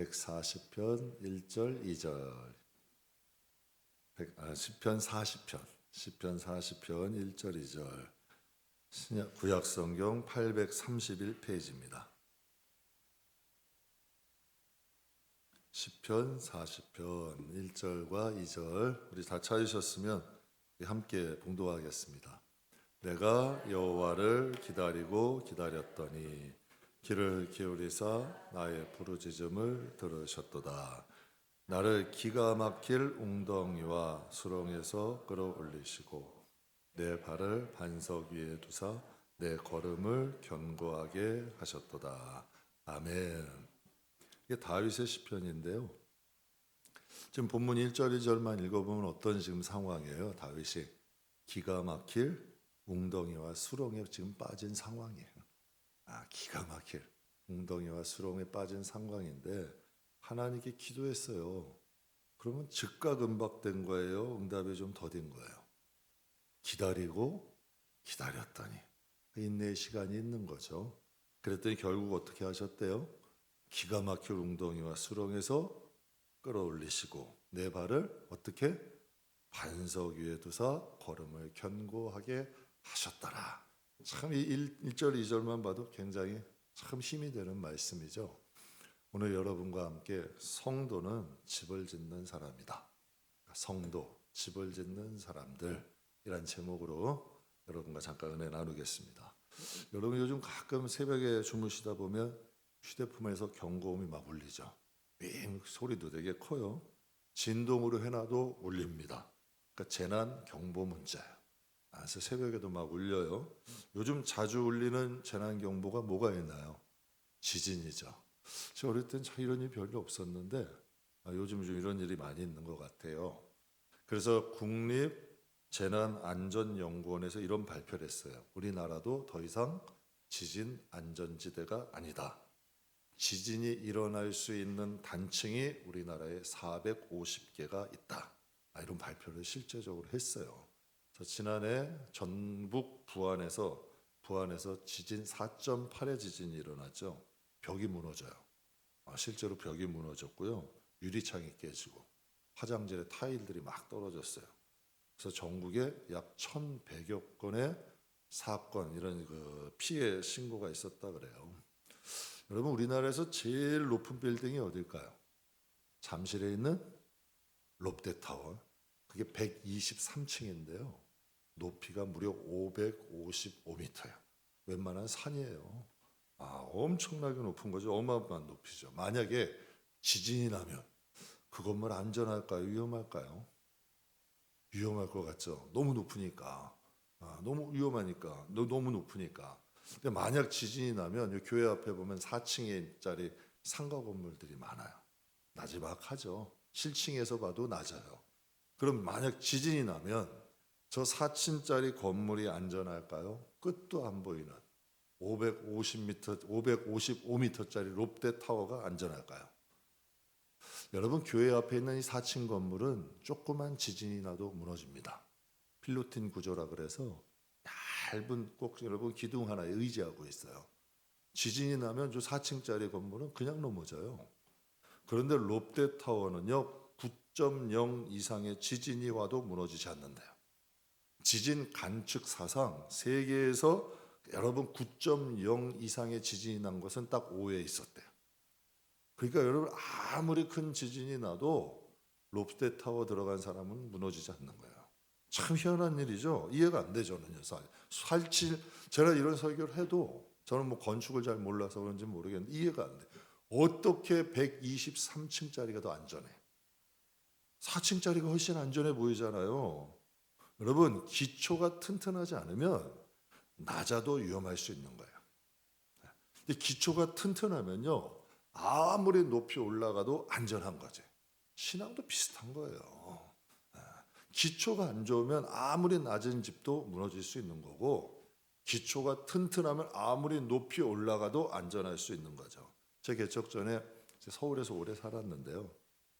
140편 1절 2절. 시편 40편 1절 2절. 구약성경 831페이지입니다. 시편 40편 1절과 2절. 우리 다 찾으셨으면 함께 봉독하겠습니다. 내가 여호와를 기다리고 기다렸더니 귀를 기울이사 나의 부르짖음을 들으셨도다. 나를 기가 막힐 웅덩이와 수렁에서 끌어올리시고 내 발을 반석 위에 두사 내 걸음을 견고하게 하셨도다. 아멘. 이게 다윗의 시편인데요. 지금 본문 1절 2절만 읽어보면 어떤 지금 상황이에요? 다윗이 기가 막힐 웅덩이와 수렁에 지금 빠진 상황이에요. 기가 막힐 웅덩이와 수렁에 빠진 상황인데 하나님께 기도했어요. 그러면 즉각 응답된 거예요? 응답이 좀 더딘 거예요? 기다리고 기다렸더니 인내의 시간이 있는 거죠. 그랬더니 결국 어떻게 하셨대요? 기가 막힐 웅덩이와 수렁에서 끌어올리시고 내 발을 어떻게? 반석 위에 두사 걸음을 견고하게 하셨더라. 참 이 1절 2절만 봐도 굉장히 참 힘이 되는 말씀이죠. 오늘 여러분과 함께 성도는 집을 짓는 사람이다. 성도, 집을 짓는 사람들, 이란 제목으로 여러분과 잠깐 은혜 나누겠습니다. 여러분 요즘 가끔 새벽에 주무시다 보면 휴대폰에서 경고음이 막 울리죠. 윙 소리도 되게 커요. 진동으로 해놔도 울립니다. 그러니까 재난 경보 문자예요. 그래서 새벽에도 막 울려요. 요즘 자주 울리는 재난 경보가 뭐가 있나요? 지진이죠. 제가 어릴 땐 이런 일이 별로 없었는데 요즘 좀 이런 일이 많이 있는 것 같아요. 그래서 국립재난안전연구원에서 이런 발표를 했어요. 우리나라도 더 이상 지진 안전지대가 아니다. 지진이 일어날 수 있는 단층이 우리나라에 450개가 있다. 이런 발표를 실제적으로 했어요. 지난해 전북 부안에서 지진 4.8의 지진이 일어났죠. 벽이 무너져요. 실제로 벽이 무너졌고요. 유리창이 깨지고 화장실에 타일들이 막 떨어졌어요. 그래서 전국에 약 1,100여 건의 사건, 이런 피해 신고가 있었다 그래요. 여러분 우리나라에서 제일 높은 빌딩이 어딜까요? 잠실에 있는 롯데타워. 그게 123층인데요. 높이가 무려 555m예요. 웬만한 산이에요. 엄청나게 높은 거죠. 어마어마한 높이죠. 만약에 지진이 나면 그 건물 안전할까요? 위험할까요? 위험할 것 같죠. 너무 높으니까. 너무 위험하니까. 너무 높으니까. 근데 만약 지진이 나면 교회 앞에 보면 4층짜리 상가 건물들이 많아요. 나지막하죠. 실층에서 봐도 낮아요. 그럼 만약 지진이 나면 저 4층짜리 건물이 안전할까요? 끝도 안 보이는 555m짜리 롯데타워가 안전할까요? 여러분 교회 앞에 있는 이 4층 건물은 조그만 지진이 나도 무너집니다. 필로틴 구조라 그래서 얇은 꼭 여러분 기둥 하나에 의지하고 있어요. 지진이 나면 저 4층짜리 건물은 그냥 넘어져요. 그런데 롯데타워는요 9.0 이상의 지진이 와도 무너지지 않는데요. 지진 관측 사상 세계에서 여러분 9.0 이상의 지진이 난 것은 딱 5회 있었대요. 그러니까 여러분 아무리 큰 지진이 나도 롯데타워 들어간 사람은 무너지지 않는 거예요. 참 희한한 일이죠. 이해가 안 되죠. 제가 이런 설교를 해도 저는 건축을 잘 몰라서 그런지 모르겠는데 이해가 안 돼. 어떻게 123층짜리가 더 안전해? 4층짜리가 훨씬 안전해 보이잖아요. 여러분 기초가 튼튼하지 않으면 낮아도 위험할 수 있는 거예요. 근데 기초가 튼튼하면요 아무리 높이 올라가도 안전한 거지. 신앙도 비슷한 거예요. 기초가 안 좋으면 아무리 낮은 집도 무너질 수 있는 거고 기초가 튼튼하면 아무리 높이 올라가도 안전할 수 있는 거죠. 제 개척 전에 서울에서 오래 살았는데요.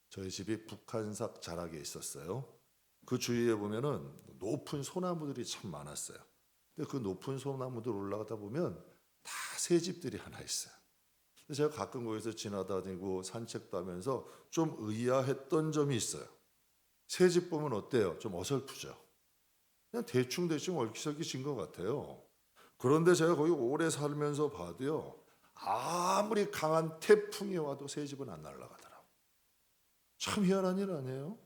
저희 집이 북한산 자락에 있었어요. 그 주위에 보면은 높은 소나무들이 참 많았어요. 근데 그 높은 소나무들 올라가다 보면 다 새 집들이 하나 있어요. 근데 제가 가끔 거기서 지나다니고 산책도 하면서 좀 의아했던 점이 있어요. 새 집 보면 어때요? 좀 어설프죠. 그냥 대충 얽히설키진 것 같아요. 그런데 제가 거기 오래 살면서 봐도요, 아무리 강한 태풍이 와도 새 집은 안 날아가더라고요. 참 희한한 일 아니에요?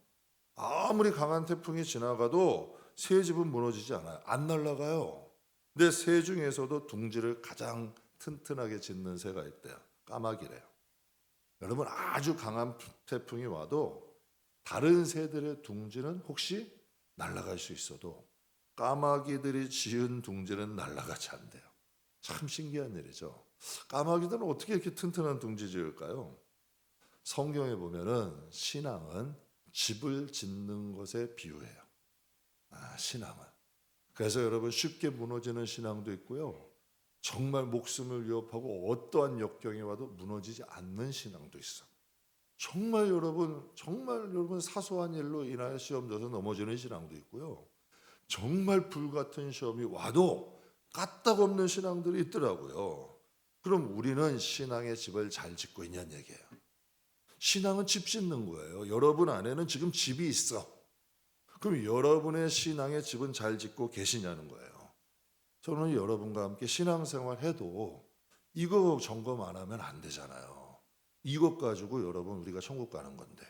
아무리 강한 태풍이 지나가도 새 집은 무너지지 않아요. 안 날아가요. 근데 새 중에서도 둥지를 가장 튼튼하게 짓는 새가 있대요. 까마귀래요. 여러분, 아주 강한 태풍이 와도 다른 새들의 둥지는 혹시 날아갈 수 있어도 까마귀들이 지은 둥지는 날아가지 않대요. 참 신기한 일이죠. 까마귀들은 어떻게 이렇게 튼튼한 둥지 지을까요? 성경에 보면은 신앙은 집을 짓는 것에 비유해요. 신앙은. 그래서 여러분, 쉽게 무너지는 신앙도 있고요. 정말 목숨을 위협하고 어떠한 역경이 와도 무너지지 않는 신앙도 있어. 정말 여러분 사소한 일로 인하여 시험 져서 넘어지는 신앙도 있고요. 정말 불같은 시험이 와도 까딱없는 신앙들이 있더라고요. 그럼 우리는 신앙의 집을 잘 짓고 있냐는 얘기예요. 신앙은 집 짓는 거예요. 여러분 안에는 지금 집이 있어. 그럼 여러분의 신앙의 집은 잘 짓고 계시냐는 거예요. 저는 여러분과 함께 신앙생활 해도 이거 점검 안 하면 안 되잖아요. 이것 가지고 여러분 우리가 천국 가는 건데.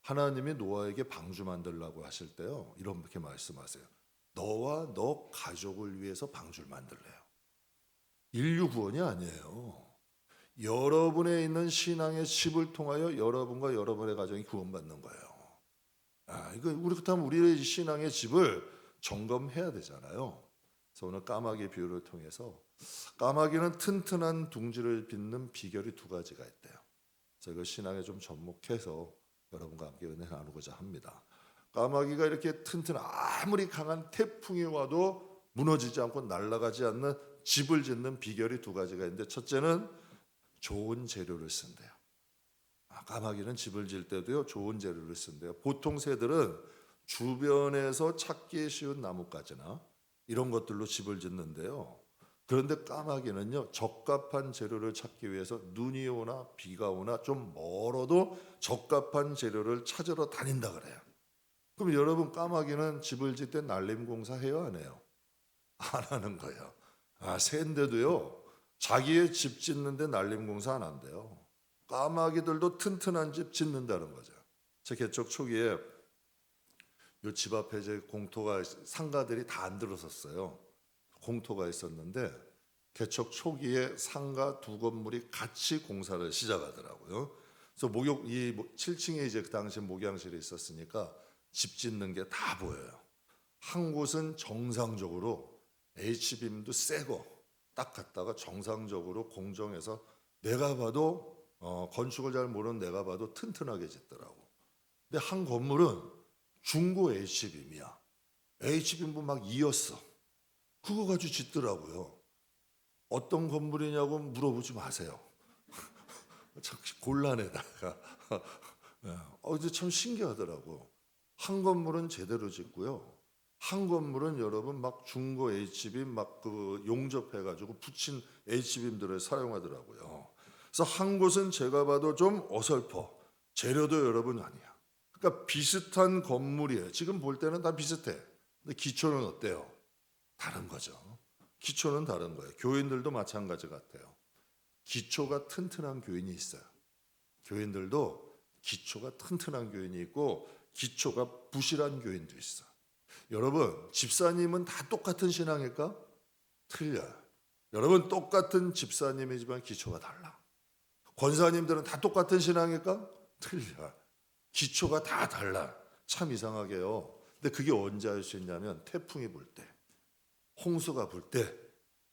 하나님이 노아에게 방주 만들라고 하실 때요, 이렇게 말씀하세요. 너와 너 가족을 위해서 방주를 만들래요. 인류 구원이 아니에요. 여러분에 있는 신앙의 집을 통하여 여러분과 여러분의 가정이 구원받는 거예요. 이거 그렇다면 우리의 신앙의 집을 점검해야 되잖아요. 그래서 오늘 까마귀 비유를 통해서 까마귀는 튼튼한 둥지를 빚는 비결이 두 가지가 있대요. 그래서 이걸 신앙에 좀 접목해서 여러분과 함께 은혜 나누고자 합니다. 까마귀가 이렇게 아무리 강한 태풍이 와도 무너지지 않고 날아가지 않는 집을 짓는 비결이 두 가지가 있는데, 첫째는 좋은 재료를 쓴대요. 까마귀는 집을 질 때도요, 좋은 재료를 쓴대요. 보통 새들은 주변에서 찾기 쉬운 나뭇가지나 이런 것들로 집을 짓는데요. 그런데 까마귀는요, 적합한 재료를 찾기 위해서 눈이 오나 비가 오나 좀 멀어도 적합한 재료를 찾으러 다닌다 그래요. 그럼 여러분, 까마귀는 집을 짓 때 날림공사 해요, 안 해요? 안 하는 거예요. 새인데도요, 자기의 집 짓는데 날림공사 안 한대요. 까마귀들도 튼튼한 집 짓는다는 거죠. 제 개척 초기에 요 집 앞에 이제 공터가, 상가들이 다 안 들어섰어요. 공터가 있었는데 개척 초기에 상가 두 건물이 같이 공사를 시작하더라고요. 그래서 7층에 이제 그 당시 목양실이 있었으니까 집 짓는 게 다 보여요. 한 곳은 정상적으로 H빔도 세고 딱 갔다가 정상적으로 공정해서 내가 봐도 건축을 잘 모르는 내가 봐도 튼튼하게 짓더라고. 근데 한 건물은 중고 H빔이야. H빔도 막 이었어. 그거 가지고 짓더라고요. 어떤 건물이냐고 물어보지 마세요. 참 곤란해다가. 이제 참 신기하더라고. 한 건물은 제대로 짓고요. 한 건물은 여러분 막 중고 H빔 막 그 용접해가지고 붙인 H빔들을 사용하더라고요. 그래서 한 곳은 제가 봐도 좀 어설퍼. 재료도 여러분 아니야. 그러니까 비슷한 건물이에요. 지금 볼 때는 다 비슷해. 근데 기초는 어때요? 다른 거죠. 기초는 다른 거예요. 교인들도 마찬가지 같아요. 기초가 튼튼한 교인이 있어요. 교인들도 기초가 튼튼한 교인이 있고 기초가 부실한 교인도 있어. 여러분, 집사님은 다 똑같은 신앙일까? 틀려요. 여러분, 똑같은 집사님이지만 기초가 달라. 권사님들은 다 똑같은 신앙일까? 틀려요. 기초가 다 달라. 참 이상하게요. 근데 그게 언제 알 수 있냐면 태풍이 불 때, 홍수가 불 때,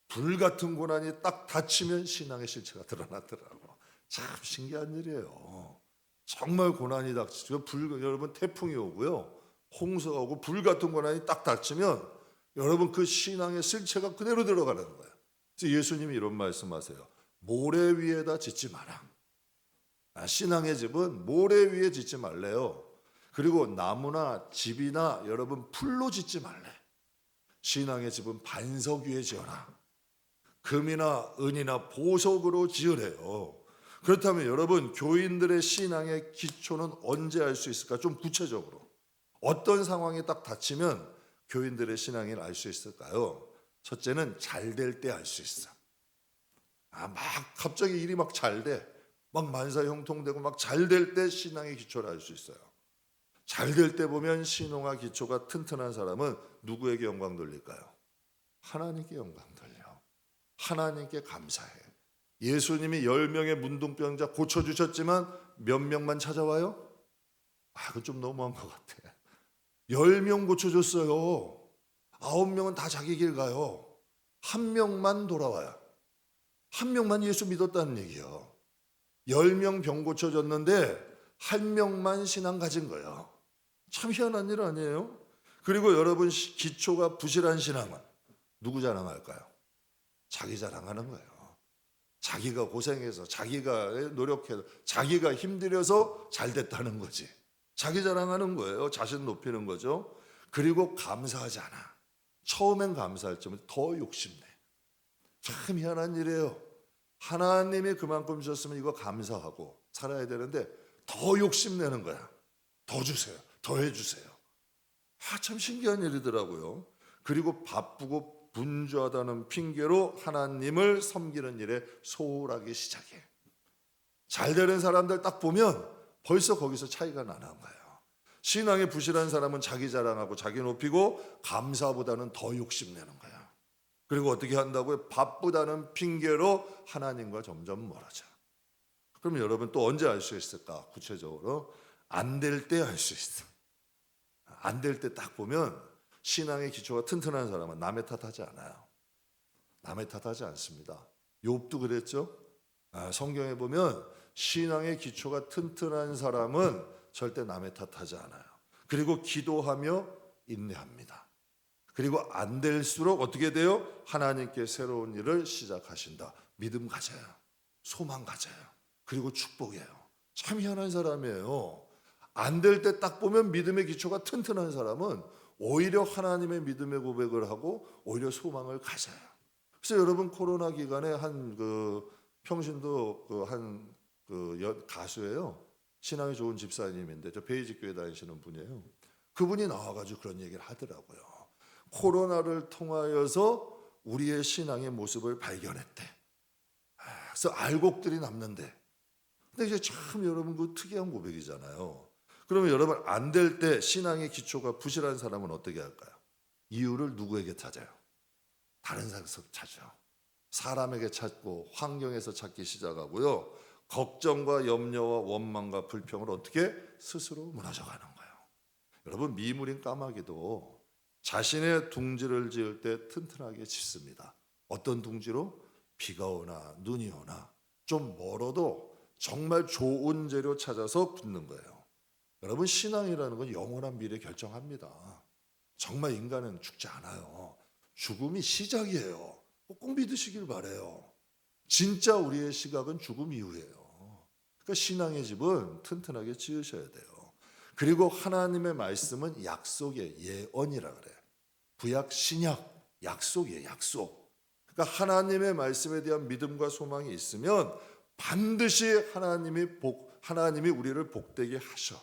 불 같은 고난이 딱 닥치면 신앙의 실체가 드러나더라고. 참 신기한 일이에요. 정말 고난이 닥치면 여러분 태풍이 오고요, 홍수가 오고 불 같은 고난이 딱 닥치면 여러분 그 신앙의 실체가 그대로 들어가는 거예요. 그래서 예수님이 이런 말씀하세요. 모래 위에다 짓지 마라. 신앙의 집은 모래 위에 짓지 말래요. 그리고 나무나 집이나 여러분 풀로 짓지 말래. 신앙의 집은 반석 위에 지어라. 금이나 은이나 보석으로 지으래요. 그렇다면 여러분, 교인들의 신앙의 기초는 언제 알 수 있을까? 좀 구체적으로 어떤 상황이 딱 닥치면 교인들의 신앙을 알 수 있을까요? 첫째는 잘 될 때 알 수 있어. 막 갑자기 일이 막 잘 돼. 막 만사형통되고 막 잘 될 때 신앙의 기초를 알 수 있어요. 잘 될 때 보면 신앙의 기초가 튼튼한 사람은 누구에게 영광 돌릴까요? 하나님께 영광 돌려. 하나님께 감사해. 예수님이 10명의 문둥병자 고쳐주셨지만 몇 명만 찾아와요? 그건 좀 너무한 것 같아. 10명 고쳐줬어요. 9명은 다 자기 길 가요. 한 명만 돌아와요. 한 명만 예수 믿었다는 얘기예요. 10명 병 고쳐줬는데 한 명만 신앙 가진 거예요. 참 희한한 일 아니에요? 그리고 여러분, 기초가 부실한 신앙은 누구 자랑할까요? 자기 자랑하는 거예요. 자기가 고생해서, 자기가 노력해서, 자기가 힘들여서 잘 됐다는 거지. 자기 자랑하는 거예요. 자신 높이는 거죠. 그리고 감사하지 않아. 처음엔 감사할지만 더 욕심내. 참 희한한 일이에요. 하나님이 그만큼 주셨으면 이거 감사하고 살아야 되는데 더 욕심내는 거야. 더 주세요. 더 해주세요. 참 신기한 일이더라고요. 그리고 바쁘고 분주하다는 핑계로 하나님을 섬기는 일에 소홀하기 시작해. 잘 되는 사람들 딱 보면 벌써 거기서 차이가 나는 거예요. 신앙에 부실한 사람은 자기 자랑하고 자기 높이고 감사보다는 더 욕심내는 거야. 그리고 어떻게 한다고요? 바쁘다는 핑계로 하나님과 점점 멀어져. 그럼 여러분 또 언제 알 수 있을까? 구체적으로 안 될 때 알 수 있어. 안 될 때 딱 보면 신앙의 기초가 튼튼한 사람은 남의 탓하지 않아요. 남의 탓하지 않습니다. 욥도 그랬죠. 성경에 보면 신앙의 기초가 튼튼한 사람은 절대 남의 탓하지 않아요. 그리고 기도하며 인내합니다. 그리고 안 될수록 어떻게 돼요? 하나님께 새로운 일을 시작하신다. 믿음 가져요. 소망 가져요. 그리고 축복해요. 참 희한한 사람이에요. 안 될 때 딱 보면 믿음의 기초가 튼튼한 사람은 오히려 하나님의 믿음의 고백을 하고 오히려 소망을 가져요. 그래서 여러분, 코로나 기간에 평신도 가수예요. 신앙이 좋은 집사님인데 저 베이직 교회 다니시는 분이에요. 그분이 나와가지고 그런 얘기를 하더라고요. 코로나를 통하여서 우리의 신앙의 모습을 발견했대. 그래서 알곡들이 남는데. 근데 이제 참 여러분, 그 특이한 고백이잖아요. 그러면 여러분, 안 될 때 신앙의 기초가 부실한 사람은 어떻게 할까요? 이유를 누구에게 찾아요? 다른 사람에서 찾아요. 사람에게 찾고 환경에서 찾기 시작하고요. 걱정과 염려와 원망과 불평을 어떻게 스스로 무너져가는 거예요. 여러분, 미물인 까마귀도 자신의 둥지를 지을 때 튼튼하게 짓습니다. 어떤 둥지로? 비가 오나 눈이 오나 좀 멀어도 정말 좋은 재료 찾아서 붙는 거예요. 여러분, 신앙이라는 건 영원한 미래 결정합니다. 정말 인간은 죽지 않아요. 죽음이 시작이에요. 꼭 믿으시길 바라요. 진짜 우리의 시각은 죽음 이후예요. 그러니까 신앙의 집은 튼튼하게 지으셔야 돼요. 그리고 하나님의 말씀은 약속의 예언이라 그래요. 구약 신약 약속이에요. 약속. 그러니까 하나님의 말씀에 대한 믿음과 소망이 있으면 반드시 하나님이 우리를 복되게 하셔.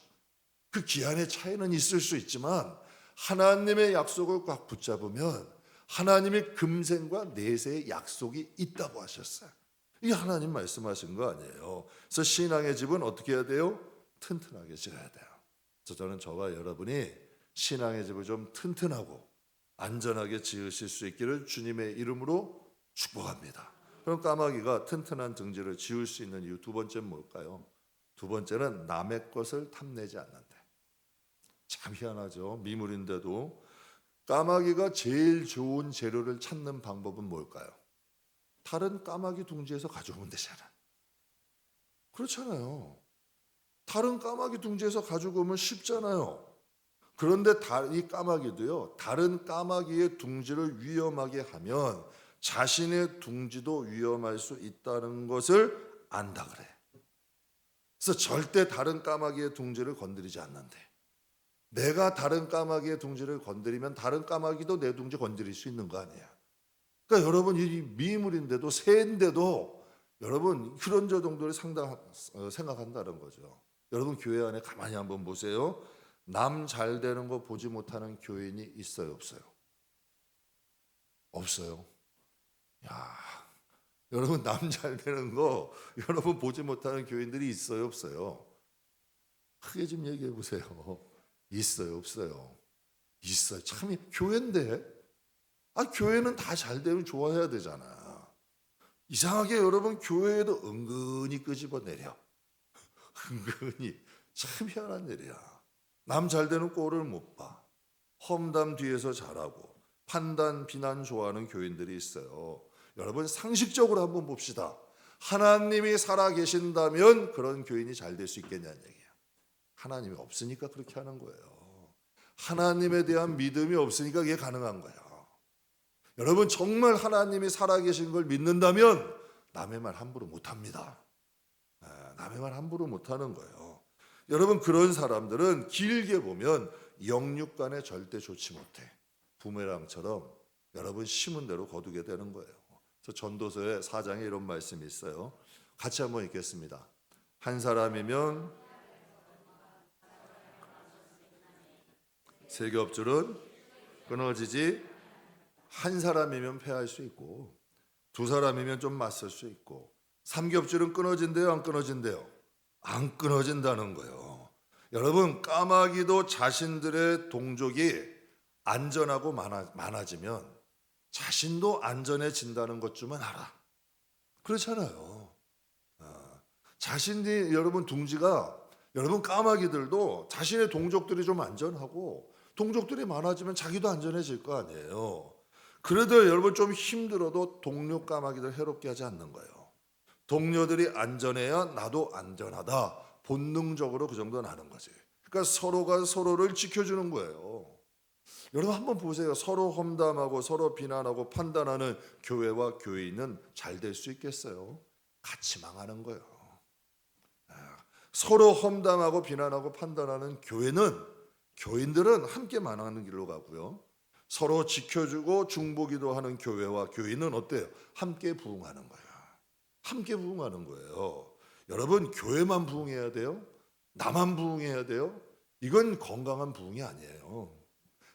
그 기한의 차이는 있을 수 있지만 하나님의 약속을 꽉 붙잡으면 하나님이 금생과 내세의 약속이 있다고 하셨어요. 이게 하나님 말씀하신 거 아니에요. 그래서 신앙의 집은 어떻게 해야 돼요? 튼튼하게 지어야 돼요. 그래서 저는 저와 여러분이 신앙의 집을 좀 튼튼하고 안전하게 지으실 수 있기를 주님의 이름으로 축복합니다. 그럼 까마귀가 튼튼한 둥지를 지을 수 있는 이유 두 번째는 뭘까요? 두 번째는 남의 것을 탐내지 않는다. 참 희한하죠. 미물인데도 까마귀가 제일 좋은 재료를 찾는 방법은 뭘까요? 다른 까마귀 둥지에서 가져오면 되잖아. 그렇잖아요. 다른 까마귀 둥지에서 가지고 오면 쉽잖아요. 그런데 이 까마귀도요, 다른 까마귀의 둥지를 위험하게 하면 자신의 둥지도 위험할 수 있다는 것을 안다 그래. 그래서 절대 다른 까마귀의 둥지를 건드리지 않는데, 내가 다른 까마귀의 둥지를 건드리면 다른 까마귀도 내 둥지 건드릴 수 있는 거 아니야. 그러니까 여러분 이 미물인데도 새인데도 여러분 그런 저 정도를 생각한다는 거죠. 여러분 교회 안에 가만히 한번 보세요. 남 잘 되는 거 보지 못하는 교인이 있어요, 없어요? 없어요. 야, 여러분 남 잘 되는 거 여러분 보지 못하는 교인들이 있어요, 없어요? 크게 좀 얘기해 보세요. 있어요, 없어요? 있어요. 참 교회인데, 교회는 다 잘 되면 좋아해야 되잖아. 이상하게 여러분 교회에도 은근히 끄집어내려. 은근히 참 희한한 일이야. 남 잘 되는 꼴을 못 봐. 험담 뒤에서 잘하고 판단, 비난 좋아하는 교인들이 있어요. 여러분 상식적으로 한번 봅시다. 하나님이 살아계신다면 그런 교인이 잘 될 수 있겠냐는 얘기예요. 하나님이 없으니까 그렇게 하는 거예요. 하나님에 대한 믿음이 없으니까 그게 가능한 거예요. 여러분 정말 하나님이 살아계신 걸 믿는다면 남의 말 함부로 못합니다. 남의 말 함부로 못하는 거예요. 여러분 그런 사람들은 길게 보면 영육간에 절대 좋지 못해. 부메랑처럼 여러분 심은 대로 거두게 되는 거예요. 그래서 전도서의 4장에 이런 말씀이 있어요. 같이 한번 읽겠습니다. 한 사람이면 세 겹줄은 끊어지지, 한 사람이면 패할 수 있고 두 사람이면 좀 맞설 수 있고 삼겹줄은 끊어진대요, 안 끊어진대요? 안 끊어진다는 거예요. 여러분 까마귀도 자신들의 동족이 안전하고 많아지면 자신도 안전해진다는 것 좀 알아. 그렇잖아요. 자신이 여러분 둥지가 여러분 까마귀들도 자신의 동족들이 좀 안전하고 동족들이 많아지면 자기도 안전해질 거 아니에요. 그래도 여러분 좀 힘들어도 동료 까마귀들 해롭게 하지 않는 거예요. 동료들이 안전해야 나도 안전하다. 본능적으로 그 정도 나는 거지. 그러니까 서로가 서로를 지켜주는 거예요. 여러분 한번 보세요. 서로 험담하고 서로 비난하고 판단하는 교회와 교인은 잘 될 수 있겠어요? 같이 망하는 거예요. 서로 험담하고 비난하고 판단하는 교인들은 함께 망하는 길로 가고요. 서로 지켜주고 중보기도 하는 교회와 교인은 어때요? 함께 부흥하는 거예요. 함께 부흥하는 거예요. 여러분 교회만 부흥해야 돼요? 나만 부흥해야 돼요? 이건 건강한 부흥이 아니에요.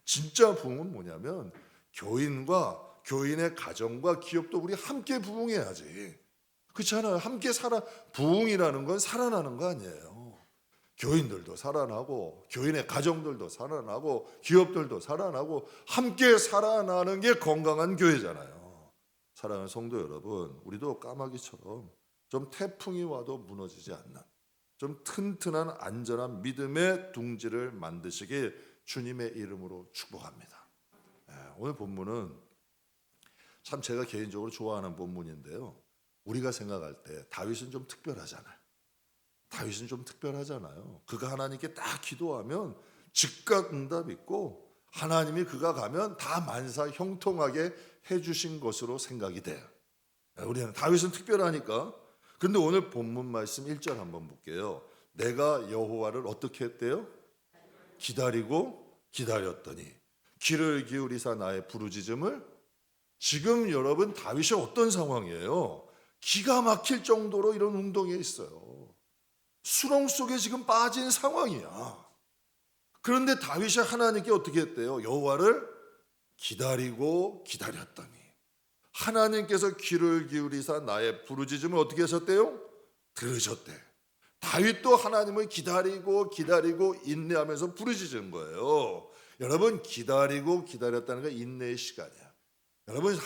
진짜 부흥은 뭐냐면 교인과 교인의 가정과 기업도 우리 함께 부흥해야지. 그렇잖아요. 함께 부흥이라는 건 살아나는 거 아니에요. 교인들도 살아나고 교인의 가정들도 살아나고 기업들도 살아나고 함께 살아나는 게 건강한 교회잖아요. 사랑하는 성도 여러분, 우리도 까마귀처럼 좀 태풍이 와도 무너지지 않는 좀 튼튼한 안전한 믿음의 둥지를 만드시길 주님의 이름으로 축복합니다. 오늘 본문은 참 제가 개인적으로 좋아하는 본문인데요. 우리가 생각할 때 다윗은 좀 특별하잖아요. 다윗은 좀 특별하잖아요. 그가 하나님께 딱 기도하면 즉각 응답 있고 하나님이 그가 가면 다 만사 형통하게 해주신 것으로 생각이 돼요. 우리는 다윗은 특별하니까. 그런데 오늘 본문 말씀 1절 한번 볼게요. 내가 여호와를 어떻게 했대요? 기다리고 기다렸더니 귀를 기울이사 나의 부르짖음을. 지금 여러분 다윗이 어떤 상황이에요? 기가 막힐 정도로 이런 운동에 있어요. 수렁 속에 지금 빠진 상황이야. 그런데 다윗이 하나님께 어떻게 했대요? 여호와를 기다리고 기다렸더니 하나님께서 귀를 기울이사 나의 부르짖음을 어떻게 하셨대요? 들으셨대. 다윗도 하나님을 기다리고 인내하면서 부르짖은 거예요. 여러분 기다리고 기다렸다는 건 인내의 시간이야. 여러분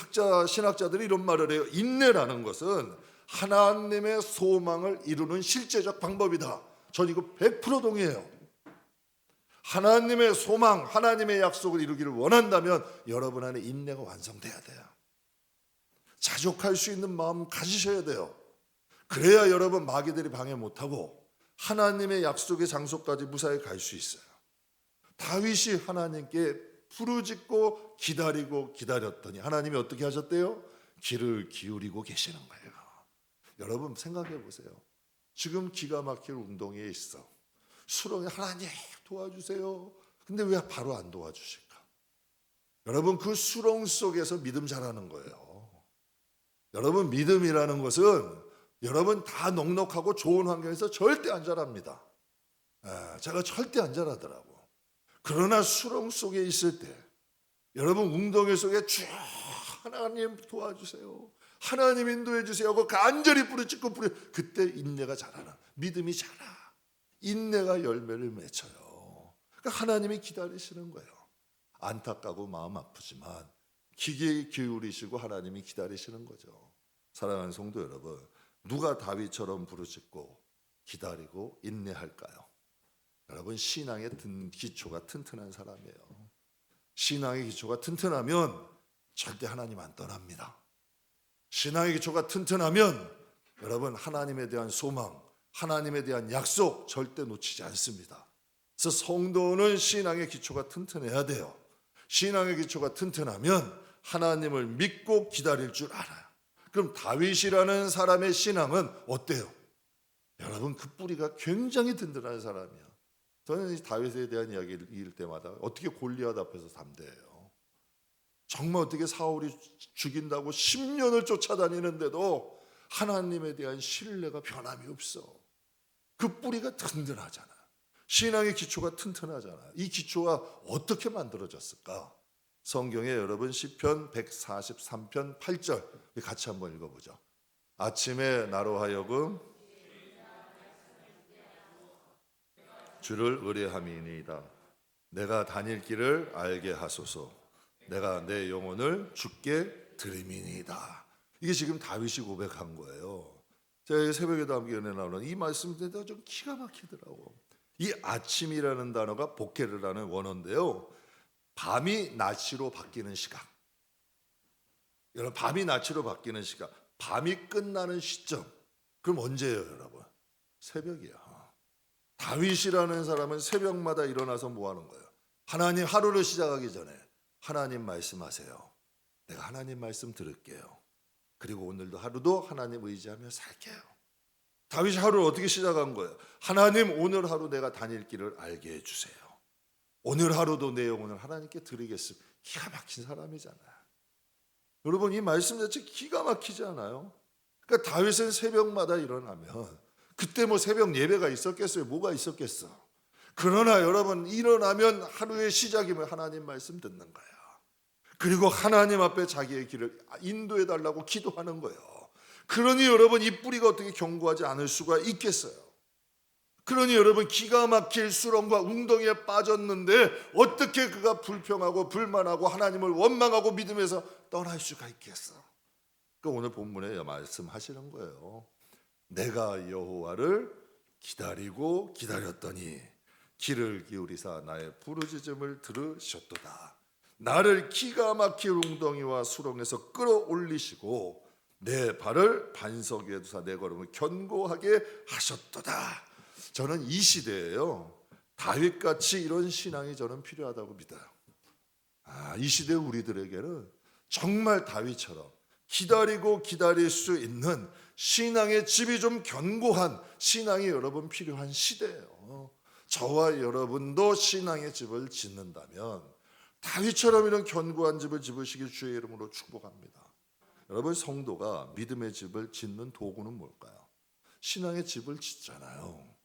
신학자들이 이런 말을 해요. 인내라는 것은 하나님의 소망을 이루는 실제적 방법이다. 전 이거 100% 동의해요. 하나님의 소망, 하나님의 약속을 이루기를 원한다면 여러분 안에 인내가 완성돼야 돼요. 자족할 수 있는 마음 가지셔야 돼요. 그래야 여러분 마귀들이 방해 못하고 하나님의 약속의 장소까지 무사히 갈 수 있어요. 다윗이 하나님께 부르짖고 기다리고 기다렸더니 하나님이 어떻게 하셨대요? 귀를 기울이고 계시는 거예요. 여러분 생각해 보세요. 지금 기가 막힐 운동에 있어. 수렁에 하나님 도와주세요. 근데 왜 바로 안 도와주실까? 여러분 그 수렁 속에서 믿음 자라는 거예요. 여러분, 믿음이라는 것은 여러분 다 넉넉하고 좋은 환경에서 절대 안 자랍니다. 제가 절대 안 자라더라고. 그러나 수렁 속에 있을 때, 여러분 웅덩이 속에 쭉 하나님 도와주세요, 하나님 인도해 주세요 하고 간절히 부르짖고 그때 인내가 자라나, 믿음이 자라, 인내가 열매를 맺혀요. 그러니까 하나님이 기다리시는 거예요. 안타까고 마음 아프지만 귀 기울이시고 하나님이 기다리시는 거죠. 사랑하는 성도 여러분, 누가 다윗처럼 부르짖고 기다리고 인내할까요? 여러분, 신앙의 기초가 튼튼한 사람이에요. 신앙의 기초가 튼튼하면 절대 하나님 안 떠납니다. 신앙의 기초가 튼튼하면 여러분, 하나님에 대한 소망, 하나님에 대한 약속 절대 놓치지 않습니다. 그래서 성도는 신앙의 기초가 튼튼해야 돼요. 신앙의 기초가 튼튼하면 하나님을 믿고 기다릴 줄 알아요. 그럼 다윗이라는 사람의 신앙은 어때요? 여러분, 그 뿌리가 굉장히 든든한 사람이야. 저는 이 다윗에 대한 이야기를 읽을 때마다 어떻게 골리앗 앞에서 담대해요. 정말 어떻게 사울이 죽인다고 10년을 쫓아다니는데도 하나님에 대한 신뢰가 변함이 없어. 그 뿌리가 든든하잖아. 신앙의 기초가 튼튼하잖아. 이 기초가 어떻게 만들어졌을까? 성경에 여러분 시편 143편 8절 같이 한번 읽어보죠. 아침에 나로 하여금 주를 의뢰함이니이다. 내가 다닐 길을 알게 하소서. 내가 내 영혼을 주께 드림이니이다. 이게 지금 다윗이 고백한 거예요. 제가 새벽에도 함께 은혜 나오는 이 말씀 때도 좀 기가 막히더라고. 이 아침이라는 단어가 보케르라는 원어인데요, 밤이 낮으로 바뀌는 시각. 여러분, 밤이 낮으로 바뀌는 시각, 밤이 끝나는 시점. 그럼 언제예요, 여러분? 새벽이야. 다윗이라는 사람은 새벽마다 일어나서 뭐 하는 거예요? 하나님, 하루를 시작하기 전에 하나님 말씀하세요. 내가 하나님 말씀 들을게요. 그리고 오늘도 하루도 하나님 의지하며 살게요. 다윗이 하루를 어떻게 시작한 거예요? 하나님, 오늘 하루 내가 다닐 길을 알게 해주세요. 오늘 하루도 내 영혼을 하나님께 드리겠습니다. 기가 막힌 사람이잖아요. 여러분, 이 말씀 자체 기가 막히지 않아요? 그러니까 다윗은 새벽마다 일어나면, 그때 뭐 새벽 예배가 있었겠어요? 뭐가 있었겠어? 그러나 여러분, 일어나면 하루의 시작이면 하나님 말씀 듣는 거예요. 그리고 하나님 앞에 자기의 길을 인도해 달라고 기도하는 거예요. 그러니 여러분, 이 뿌리가 어떻게 견고하지 않을 수가 있겠어요? 그러니 여러분, 기가 막힐 수렁과 웅덩이에 빠졌는데 어떻게 그가 불평하고 불만하고 하나님을 원망하고 믿음에서 떠날 수가 있겠어? 그러니까 오늘 본문에 말씀하시는 거예요. 내가 여호와를 기다리고 기다렸더니 귀를 기울이사 나의 부르짖음을 들으셨도다. 나를 기가 막힐 웅덩이와 수렁에서 끌어올리시고 내 발을 반석 위에 두사 내 걸음을 견고하게 하셨도다. 저는 이 시대에요, 다윗같이 이런 신앙이 저는 필요하다고 믿어요. 이 시대 우리들에게는 정말 다윗처럼 기다리고 기다릴 수 있는 신앙의 집이 좀 견고한 신앙이 여러분 필요한 시대예요. 저와 여러분도 신앙의 집을 짓는다면 다윗처럼 이런 견고한 집을 지으시길 주의 이름으로 축복합니다. 여러분, 성도가 믿음의 집을 짓는 도구는 뭘까요? 신앙의 집을 짓잖아요.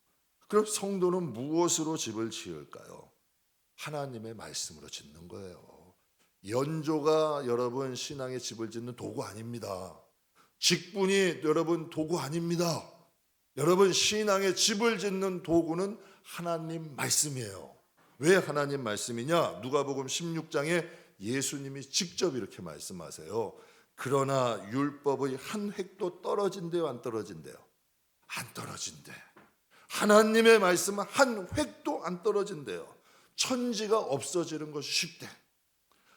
그럼 성도는 무엇으로 집을 지을까요? 하나님의 말씀으로 짓는 거예요. 연조가 여러분 신앙의 집을 짓는 도구 아닙니다. 직분이 여러분 도구 아닙니다. 여러분, 신앙의 집을 짓는 도구는 하나님 말씀이에요. 왜 하나님 말씀이냐? 누가복음 16장에 예수님이 직접 이렇게 말씀하세요. 그러나 율법의 한 획도 떨어진대요, 안 떨어진대요? 안 떨어진대. 하나님의 말씀은 한 획도 안 떨어진대요. 천지가 없어지는 것이 쉽대.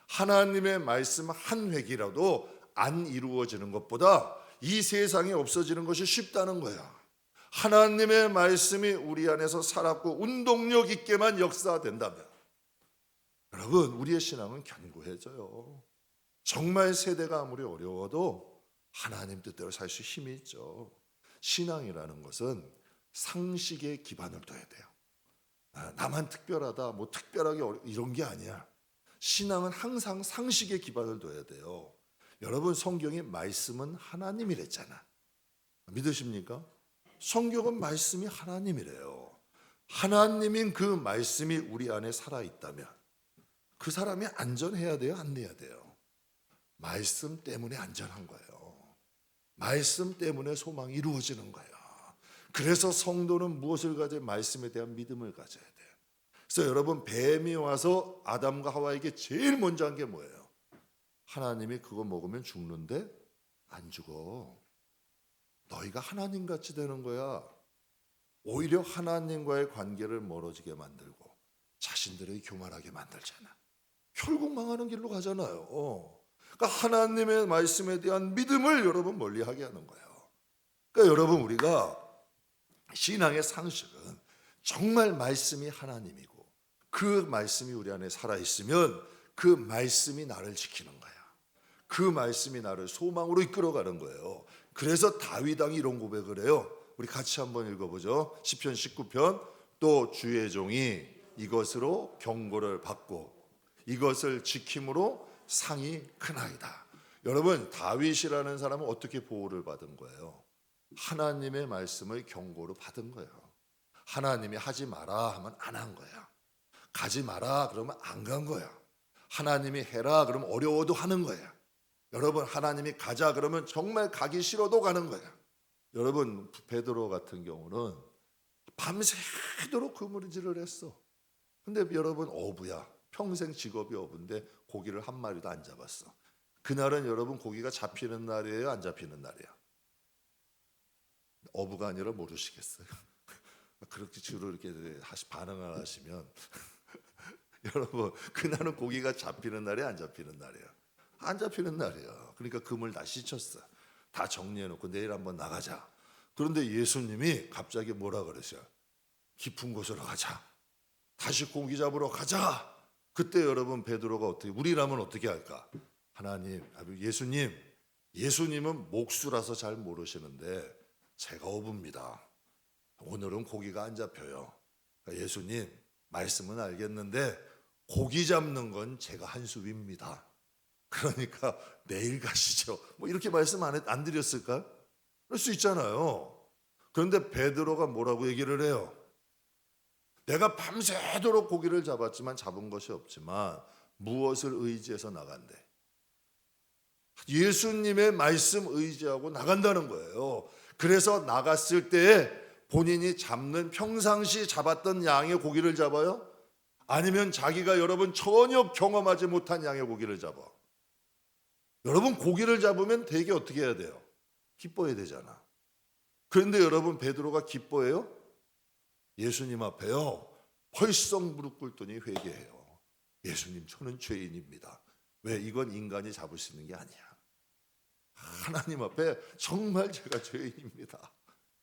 하나님의 말씀 한 획이라도 안 이루어지는 것보다 이 세상이 없어지는 것이 쉽다는 거야. 하나님의 말씀이 우리 안에서 살았고 운동력 있게만 역사된다면 여러분, 우리의 신앙은 견고해져요. 정말 세대가 아무리 어려워도 하나님 뜻대로 살 수 힘이 있죠. 신앙이라는 것은 상식에 기반을 둬야 돼요. 나만 특별하다, 뭐 특별하게 이런 게 아니야. 신앙은 항상 상식에 기반을 둬야 돼요. 여러분, 성경의 말씀은 하나님이랬잖아. 믿으십니까? 성경은 말씀이 하나님이래요. 하나님인 그 말씀이 우리 안에 살아있다면 그 사람이 안전해야 돼요? 안 돼야 돼요? 말씀 때문에 안전한 거예요. 말씀 때문에 소망이 이루어지는 거예요. 그래서 성도는 무엇을 가져야? 말씀에 대한 믿음을 가져야 돼요. 그래서 여러분, 뱀이 와서 아담과 하와에게 제일 먼저 한 게 뭐예요? 하나님이 그거 먹으면 죽는데 안 죽어. 너희가 하나님같이 되는 거야. 오히려 하나님과의 관계를 멀어지게 만들고 자신들을 교만하게 만들잖아. 결국 망하는 길로 가잖아요. 그러니까 하나님의 말씀에 대한 믿음을 여러분 멀리하게 하는 거예요. 그러니까 여러분, 우리가 신앙의 상식은 정말 말씀이 하나님이고 그 말씀이 우리 안에 살아있으면 그 말씀이 나를 지키는 거야. 그 말씀이 나를 소망으로 이끌어가는 거예요. 그래서 다윗 왕이 이런 고백을 해요. 우리 같이 한번 읽어보죠. 시편 19편. 또 주의 종이 이것으로 경고를 받고 이것을 지킴으로 상이 크나이다. 여러분, 다윗이라는 사람은 어떻게 보호를 받은 거예요? 하나님의 말씀을 경고로 받은 거예요. 하나님이 하지 마라 하면 안 한 거야. 가지 마라 그러면 안 간 거야. 하나님이 해라 그러면 어려워도 하는 거야. 여러분, 하나님이 가자 그러면 정말 가기 싫어도 가는 거야. 여러분, 베드로 같은 경우는 밤새도록 그물질을 했어. 근데 여러분, 어부야. 평생 직업이 어부인데 고기를 한 마리도 안 잡았어. 그날은 여러분, 고기가 잡히는 날이에요, 안 잡히는 날이야? 어부가 아니라 모르시겠어요? 그렇게 주로 이렇게 반응을 하시면 여러분, 그날은 고기가 잡히는 날이야, 안 잡히는 날이야? 안 잡히는 날이야. 그러니까 그물 다 씻었어. 다 정리해놓고 내일 한번 나가자. 그런데 예수님이 갑자기 뭐라 그러셔? 깊은 곳으로 가자. 다시 고기 잡으러 가자. 그때 여러분, 베드로가 어떻게, 우리라면 어떻게 할까? 하나님, 예수님은 목수라서 잘 모르시는데 제가 어부입니다. 오늘은 고기가 안 잡혀요. 그러니까 예수님, 말씀은 알겠는데 고기 잡는 건 제가 한 수입니다. 그러니까 내일 가시죠. 뭐 이렇게 말씀 안 드렸을까? 그럴 수 있잖아요. 그런데 베드로가 뭐라고 얘기를 해요? 내가 밤새도록 고기를 잡았지만 잡은 것이 없지만 무엇을 의지해서 나간대? 예수님의 말씀 의지하고 나간다는 거예요. 그래서 나갔을 때에 본인이 잡는, 평상시 잡았던 양의 고기를 잡아요? 아니면 자기가 여러분 전혀 경험하지 못한 양의 고기를 잡아? 여러분, 고기를 잡으면 되게 어떻게 해야 돼요? 기뻐해야 되잖아. 그런데 여러분, 베드로가 기뻐해요? 예수님 앞에요, 벌썩 무릎 꿇더니 회개해요. 예수님, 저는 죄인입니다. 왜? 이건 인간이 잡을 수 있는 게 아니야. 하나님 앞에 정말 제가 죄인입니다.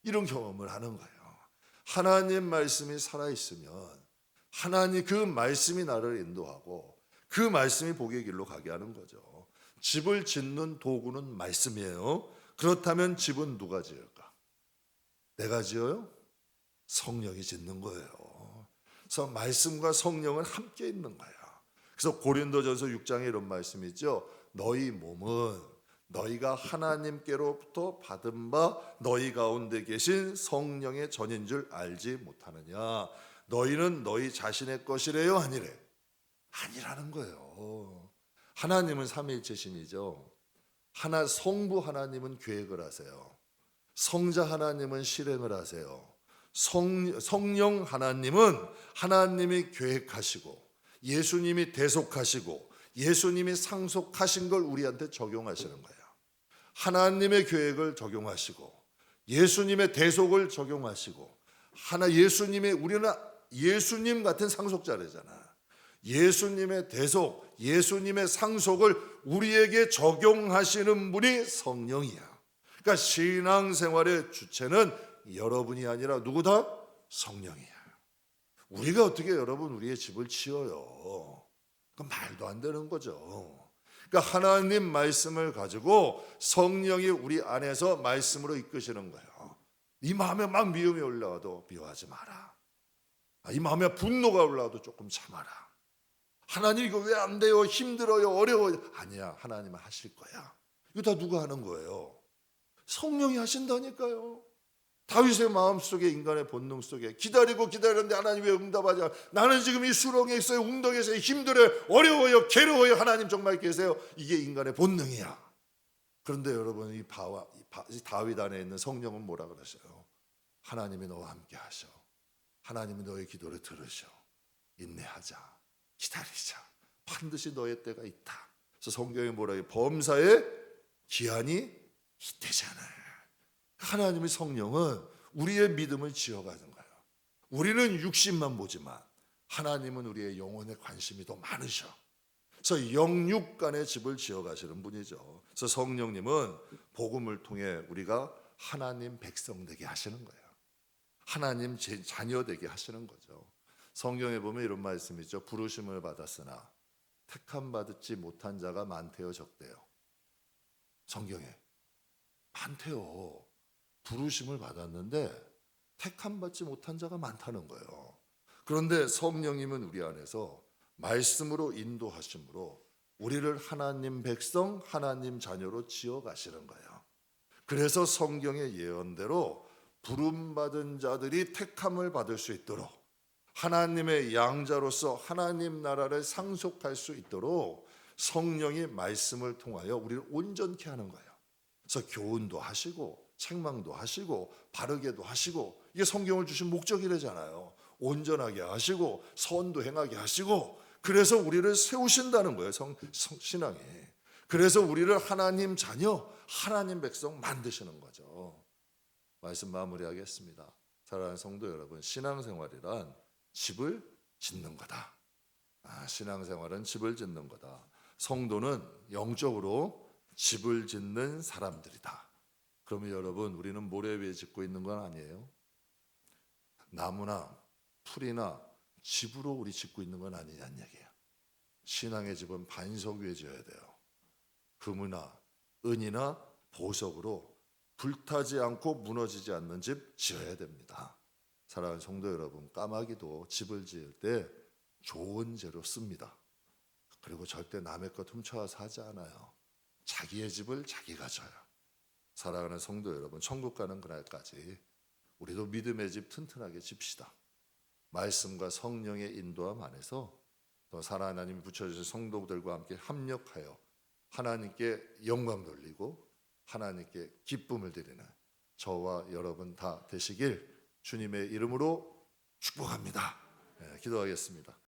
이런 경험을 하는 거예요. 하나님 말씀이 살아있으면 하나님 그 말씀이 나를 인도하고 그 말씀이 복의 길로 가게 하는 거죠. 집을 짓는 도구는 말씀이에요. 그렇다면 집은 누가 지을까? 내가 지어요? 성령이 짓는 거예요. 그래서 말씀과 성령은 함께 있는 거예요. 그래서 고린도전서 6장에 이런 말씀이 있죠. 너희 몸은 너희가 하나님께로부터 받은 바 너희 가운데 계신 성령의 전인 줄 알지 못하느냐. 너희는 너희 자신의 것이래요, 아니래? 아니라는 거예요. 하나님은 삼위일체신이죠. 성부 하나님은 계획을 하세요. 성자 하나님은 실행을 하세요. 성령 하나님은 하나님이 계획하시고 예수님이 대속하시고 예수님이 상속하신 걸 우리한테 적용하시는 거예요. 하나님의 계획을 적용하시고 예수님의 대속을 적용하시고 우리는 예수님 같은 상속자래잖아. 예수님의 대속, 예수님의 상속을 우리에게 적용하시는 분이 성령이야. 그러니까 신앙생활의 주체는 여러분이 아니라 누구다? 성령이야. 우리가 어떻게 여러분 우리의 집을 지어요? 그건 말도 안 되는 거죠. 그러니까 하나님 말씀을 가지고 성령이 우리 안에서 말씀으로 이끄시는 거예요. 이 마음에 막 미움이 올라와도 미워하지 마라. 이 마음에 분노가 올라와도 조금 참아라. 하나님 이거 왜 안 돼요? 힘들어요? 어려워요? 아니야, 하나님은 하실 거야. 이거 다 누가 하는 거예요? 성령이 하신다니까요. 다윗의 마음속에, 인간의 본능 속에 기다리고 기다렸는데 하나님 왜 응답하지 않아? 나는 지금 이 수렁에 있어요, 웅덩이에서 힘들어요, 어려워요, 괴로워요. 하나님 정말 계세요? 이게 인간의 본능이야. 그런데 여러분, 이 다윗 안에 있는 성령은 뭐라 그러셔요? 하나님이 너와 함께 하셔. 하나님이 너의 기도를 들으셔. 인내하자, 기다리자. 반드시 너의 때가 있다. 그래서 성경에 뭐라 해요? 범사의 기한이 이때잖아요. 하나님의 성령은 우리의 믿음을 지어가는 거예요. 우리는 육신만 보지만 하나님은 우리의 영혼에 관심이 더 많으셔. 그래서 영육 간의 집을 지어가시는 분이죠. 그래서 성령님은 복음을 통해 우리가 하나님 백성 되게 하시는 거예요. 하나님 자녀 되게 하시는 거죠. 성경에 보면 이런 말씀이 있죠. 부르심을 받았으나 택함 받지 못한 자가 많대요, 적대요? 성경에 많대요. 부르심을 받았는데 택함 받지 못한 자가 많다는 거예요. 그런데 성령님은 우리 안에서 말씀으로 인도하심으로 우리를 하나님 백성, 하나님 자녀로 지어 가시는 거예요. 그래서 성경의 예언대로 부름받은 자들이 택함을 받을 수 있도록, 하나님의 양자로서 하나님 나라를 상속할 수 있도록 성령이 말씀을 통하여 우리를 온전케 하는 거예요. 그래서 교훈도 하시고 책망도 하시고 바르게도 하시고, 이게 성경을 주신 목적이라잖아요. 온전하게 하시고 선도 행하게 하시고, 그래서 우리를 세우신다는 거예요. 신앙이. 그래서 우리를 하나님 자녀, 하나님 백성 만드시는 거죠. 말씀 마무리하겠습니다. 사랑하는 성도 여러분, 신앙생활이란 집을 짓는 거다. 신앙생활은 집을 짓는 거다. 성도는 영적으로 집을 짓는 사람들이다. 그러면 여러분, 우리는 모래 위에 짓고 있는 건 아니에요. 나무나 풀이나 집으로 우리 짓고 있는 건 아니냐는 얘기예요. 신앙의 집은 반석 위에 지어야 돼요. 금이나 은이나 보석으로 불타지 않고 무너지지 않는 집 지어야 됩니다. 사랑하는 성도 여러분, 까마귀도 집을 지을 때 좋은 재료 씁니다. 그리고 절대 남의 것 훔쳐와서 하지 않아요. 자기의 집을 자기가 져요. 사랑하는 성도 여러분, 천국 가는 그날까지 우리도 믿음의 집 튼튼하게 집시다. 말씀과 성령의 인도함 안에서 더 사랑하는 하나님이 붙여주신 성도들과 함께 합력하여 하나님께 영광 돌리고 하나님께 기쁨을 드리는 저와 여러분 다 되시길 주님의 이름으로 축복합니다. 기도하겠습니다.